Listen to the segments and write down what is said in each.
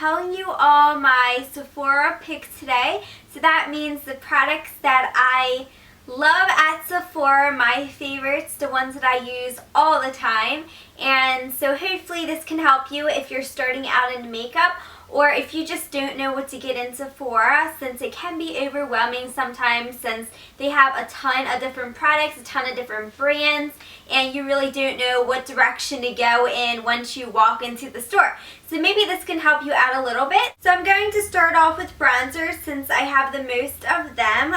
telling you all my Sephora picks today. So that means the products that I love at Sephora, my favorites, the ones that I use all the time. And so hopefully this can help you if you're starting out in makeup, or if you just don't know what to get in Sephora, since it can be overwhelming sometimes, since they have a ton of different products, a ton of different brands, and you really don't know what direction to go in once you walk into the store. So maybe this can help you out a little bit. So I'm going to start off with bronzers since I have the most of them.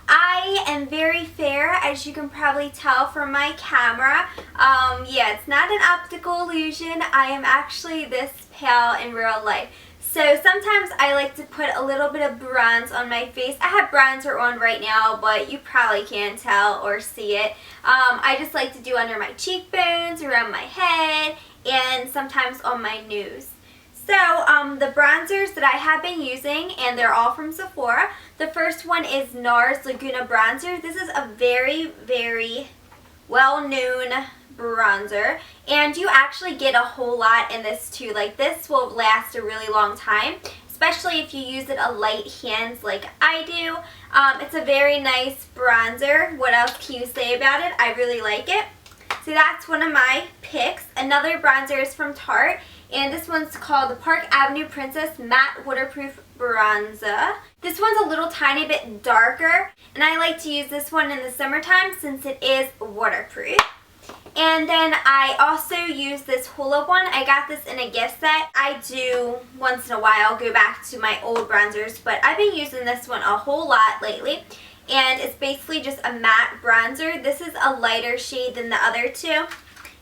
I am very fair, as you can probably tell from my camera. Yeah, it's not an optical illusion. I am actually this pale in real life. So sometimes I like to put a little bit of bronze on my face. I have bronzer on right now, but you probably can't tell or see it. I just like to do under my cheekbones, around my head, and sometimes on my nose. So the bronzers that I have been using, and they're all from Sephora. The first one is NARS Laguna Bronzer. This is a very, very well-known bronzer, and you actually get a whole lot in this too. Like, this will last a really long time, especially if you use it a light hands like I do. It's a very nice bronzer. What else can you say about it? I really like it. So that's one of my picks. Another bronzer is from Tarte, and this one's called the Park Avenue Princess Matte Waterproof Bronzer. This one's a little tiny bit darker, and I like to use this one in the summertime since it is waterproof. And then I also use this Hula one. I got this in a gift set. I do once in a while go back to my old bronzers, but I've been using this one a whole lot lately. And it's basically just a matte bronzer. This is a lighter shade than the other two,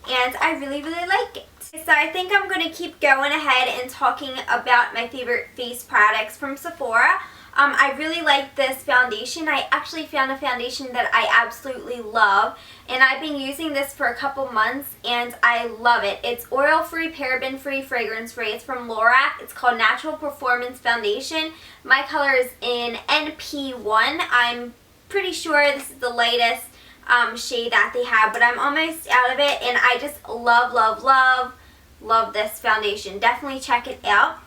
and I really, really like it. So I think I'm going to keep going ahead and talking about my favorite face products from Sephora. I really like this foundation. I actually found a foundation that I absolutely love, and I've been using this for a couple months, and I love it. It's oil-free, paraben-free, fragrance-free. It's from Lorac. It's called Natural Performance Foundation. My color is in NP1. I'm pretty sure this is the lightest shade that they have, but I'm almost out of it, and I just love, love, love, love this foundation. Definitely check it out.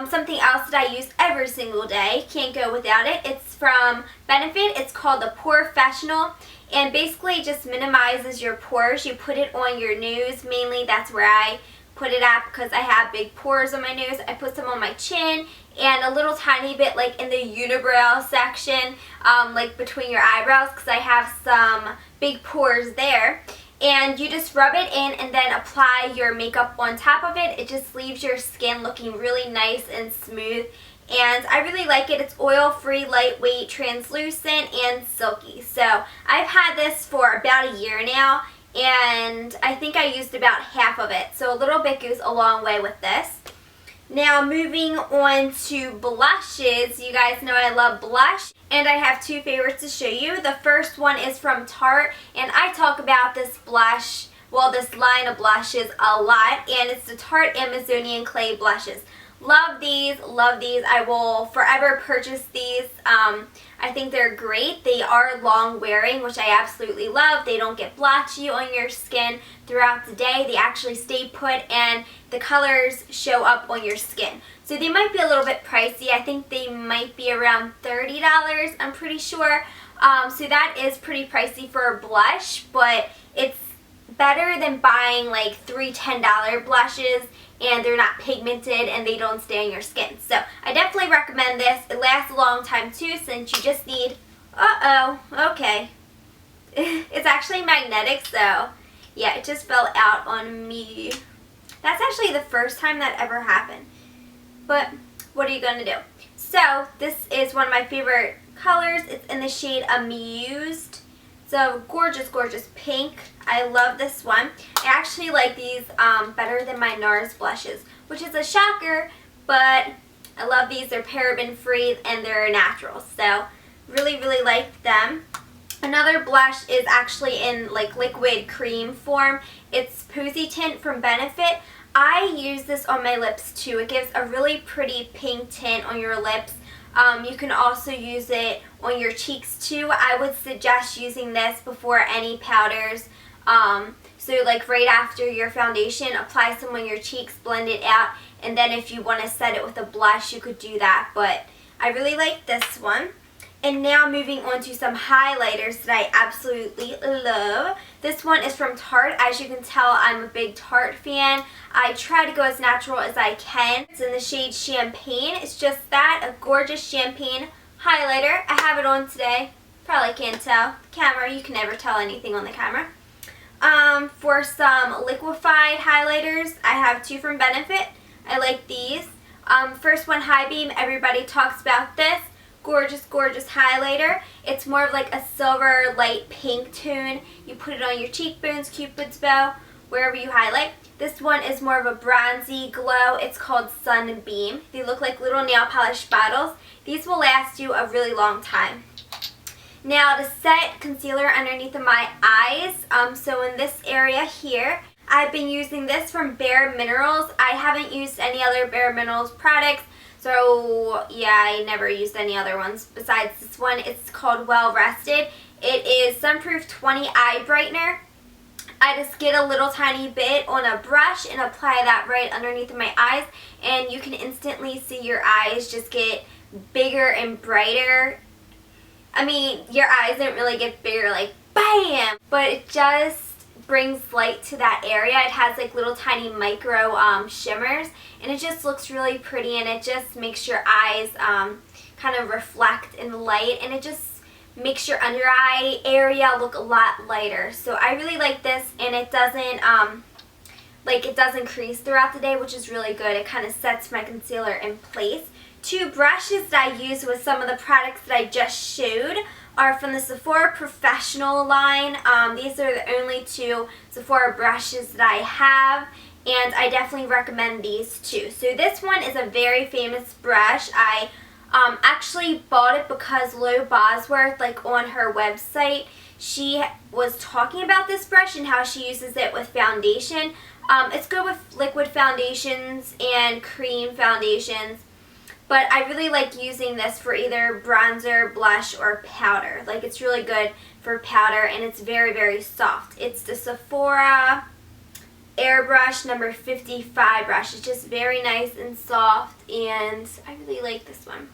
Something else that I use every single day, can't go without it. It's from Benefit. It's called the Porefessional, and basically it just minimizes your pores. You put it on your nose mainly. That's where I put it at because I have big pores on my nose. I put some on my chin and a little tiny bit like in the unibrow section, like between your eyebrows, because I have some big pores there. And you just rub it in and then apply your makeup on top of it. It just leaves your skin looking really nice and smooth. And I really like it. It's oil-free, lightweight, translucent, and silky. So I've had this for about a year now, and I think I used about half of it. So a little bit goes a long way with this. Now moving on to blushes. You guys know I love blush, and I have two favorites to show you. The first one is from Tarte, and I talk about this blush, well, this line of blushes a lot, and it's the Tarte Amazonian Clay blushes. Love these, love these. I will forever purchase these. I think they're great. They are long wearing, which I absolutely love. They don't get blotchy on your skin throughout the day. They actually stay put, and the colors show up on your skin. So they might be a little bit pricey. I think they might be around $30, I'm pretty sure. So that is pretty pricey for a blush, but it's better than buying like three $10 blushes, and they're not pigmented and they don't stay on your skin. So I definitely recommend this. It lasts a long time too, since you just need, okay. It's actually magnetic, so yeah, it just fell out on me. That's actually the first time that ever happened. But what are you going to do? So this is one of my favorite colors. It's in the shade Amused. It's a gorgeous, gorgeous pink. I love this one. I actually like these better than my NARS blushes, which is a shocker, but I love these. They're paraben free and they're natural, so really, really like them. Another blush is actually in like liquid cream form. It's Posy Tint from Benefit. I use this on my lips too. It gives a really pretty pink tint on your lips. You can also use it on your cheeks too. I would suggest using this before any powders. So like right after your foundation, apply some on your cheeks, blend it out, and then if you want to set it with a blush, you could do that, but I really like this one. And now moving on to some highlighters that I absolutely love. This one is from Tarte. As you can tell, I'm a big Tarte fan. I try to go as natural as I can. It's in the shade Champagne. It's just that, a gorgeous champagne highlighter. I have it on today. Probably can't tell. The camera, you can never tell anything on the camera. For some liquefied highlighters, I have two from Benefit. I like these. First one, High Beam. Everybody talks about this. Gorgeous, gorgeous highlighter. It's more of like a silver light pink tone. You put it on your cheekbones, Cupid's bow, wherever you highlight. This one is more of a bronzy glow. It's called Sunbeam. They look like little nail polish bottles. These will last you a really long time. Now to set concealer underneath of my eyes, so in this area here, I've been using this from Bare Minerals. I haven't used any other Bare Minerals products. So yeah, I never used any other ones besides this one. It's called Well Rested. It is Sunproof 20 Eye Brightener. I just get a little tiny bit on a brush and apply that right underneath of my eyes, and you can instantly see your eyes just get bigger and brighter. I mean, your eyes don't really get bigger like BAM! But it just brings light to that area. It has like little tiny micro shimmers, and it just looks really pretty, and it just makes your eyes kind of reflect in the light, and it just makes your under eye area look a lot lighter. So I really like this, and it doesn't it doesn't crease throughout the day, which is really good. It kind of sets my concealer in place. Two brushes that I use with some of the products that I just showed are from the Sephora Professional line. These are the only two Sephora brushes that I have, and I definitely recommend these two. So this one is a very famous brush. I actually bought it because Lo Bosworth, like on her website, she was talking about this brush and how she uses it with foundation. It's good with liquid foundations and cream foundations. But I really like using this for either bronzer, blush, or powder. Like, it's really good for powder, and it's very, very soft. It's the Sephora Airbrush number 55 brush. It's just very nice and soft, and I really like this one.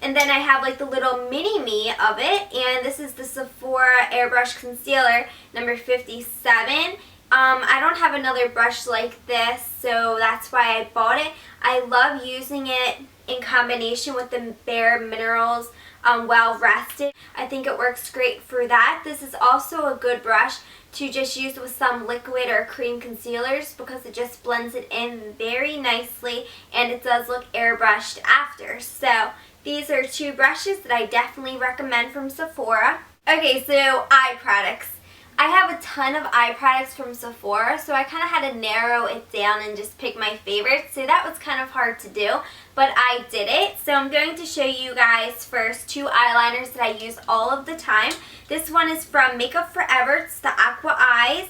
And then I have like the little mini-me of it, and this is the Sephora Airbrush Concealer number 57. I don't have another brush like this, so that's why I bought it. I love using it in combination with the Bare Minerals Well Rested. I think it works great for that. This is also a good brush to just use with some liquid or cream concealers because it just blends it in very nicely, and it does look airbrushed after. So these are two brushes that I definitely recommend from Sephora. Okay, so eye products. I have a ton of eye products from Sephora, so I kind of had to narrow it down and just pick my favorites. So that was kind of hard to do, but I did it. So I'm going to show you guys first two eyeliners that I use all of the time. This one is from Makeup Forever. It's the Aqua Eyes,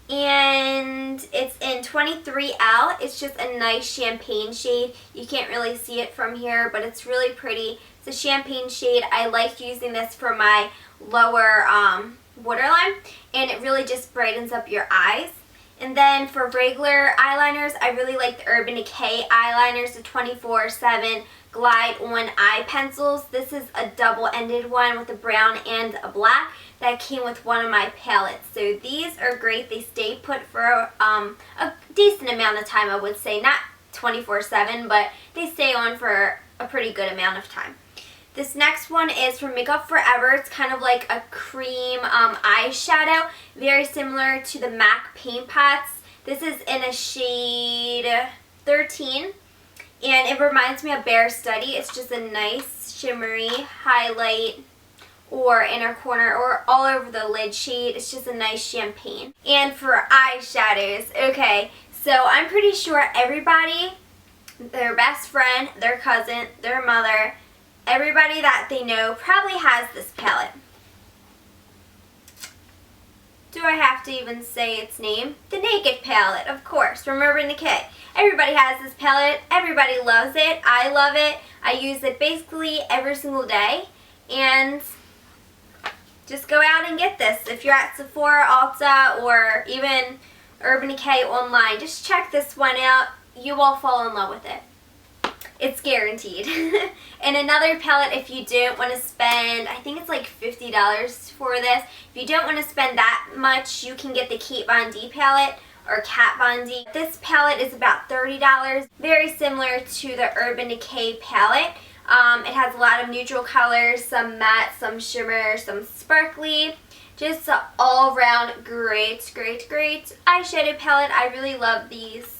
and it's in 23L. It's just a nice champagne shade. You can't really see it from here, but it's really pretty. It's a champagne shade. I like using this for my lower waterline, and it really just brightens up your eyes. And then for regular eyeliners, I really like the Urban Decay eyeliners, the 24/7 Glide On Eye Pencils. This is a double-ended one with a brown and a black that came with one of my palettes. So these are great. They stay put for a decent amount of time, I would say. Not 24/7, but they stay on for a pretty good amount of time. This next one is from Makeup Forever. It's kind of like a cream eyeshadow, very similar to the MAC paint pots. This is in a shade 13, and it reminds me of Bare Study. It's just a nice shimmery highlight or inner corner or all over the lid shade. It's just a nice champagne. And for eyeshadows, okay, so I'm pretty sure everybody, their best friend, their cousin, their mother, everybody that they know probably has this palette. Do I have to even say its name? The Naked palette, of course, from Urban Decay. Everybody has this palette. Everybody loves it. I love it. I use it basically every single day. And just go out and get this. If you're at Sephora, Ulta, or even Urban Decay online, just check this one out. you will fall in love with it. It's guaranteed. And another palette, if you don't want to spend, I think it's like $50 for this. If you don't want to spend that much, you can get the Kate Von D palette or Kat Von D. This palette is about $30. Very similar to the Urban Decay palette. It has a lot of neutral colors, some matte, some shimmer, some sparkly. Just an all-around great eyeshadow palette. I really love these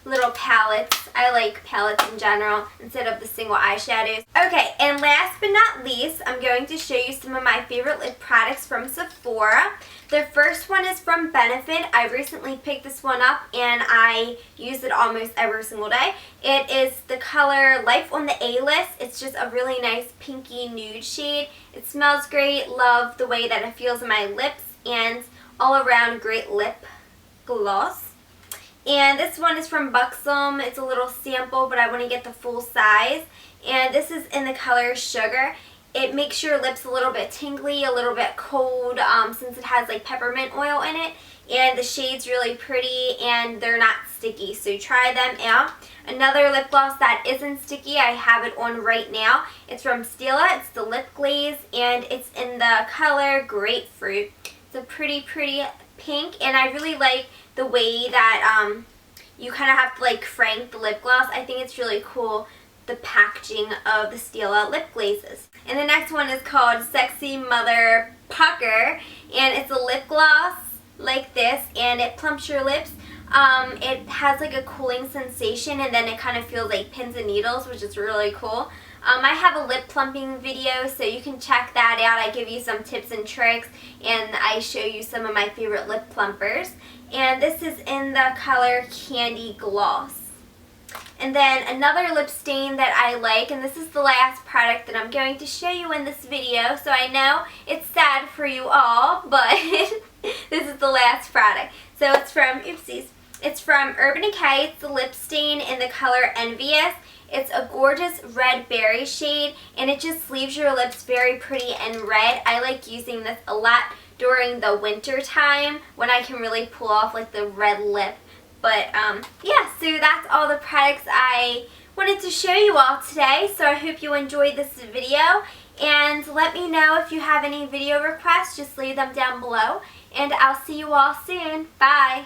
little palettes. I like palettes in general instead of the single eyeshadows. Okay, and last but not least, I'm going to show you some of my favorite lip products from Sephora. The first one is from Benefit. I recently picked this one up and I use it almost every single day. It is the color Life on the A-List. It's just a really nice pinky nude shade. It smells great. Love the way that it feels in my lips, and all around great lip gloss. And this one is from Buxom. It's a little sample, but I want to get the full size. And this is in the color Sugar. It makes your lips a little bit tingly, a little bit cold, since it has like peppermint oil in it. And the shade's really pretty and they're not sticky, so try them out. Another lip gloss that isn't sticky, I have it on right now. It's from Stila. It's the Lip Glaze and it's in the color Grapefruit. It's a pretty pink, and I really like the way that you kind of have to like crank the lip gloss. I think it's really cool, the packaging of the Stila lip glazes. And the next one is called Sexy Mother Pucker, and it's a lip gloss like this, and it plumps your lips. It has like a cooling sensation, and then it kind of feels like pins and needles, which is really cool. I have a lip plumping video, so you can check that out. I give you some tips and tricks, and I show you some of my favorite lip plumpers. And this is in the color Candy Gloss. And then another lip stain that I like, and this is the last product that I'm going to show you in this video, so I know it's sad for you all, but this is the last product. So it's from, it's from Urban Decay. It's the lip stain in the color Envious. It's a gorgeous red berry shade, and it just leaves your lips very pretty and red. I like using this a lot during the winter time when I can really pull off like the red lip. But yeah, so that's all the products I wanted to show you all today. So I hope you enjoyed this video, and let me know if you have any video requests. Just leave them down below, and I'll see you all soon. Bye!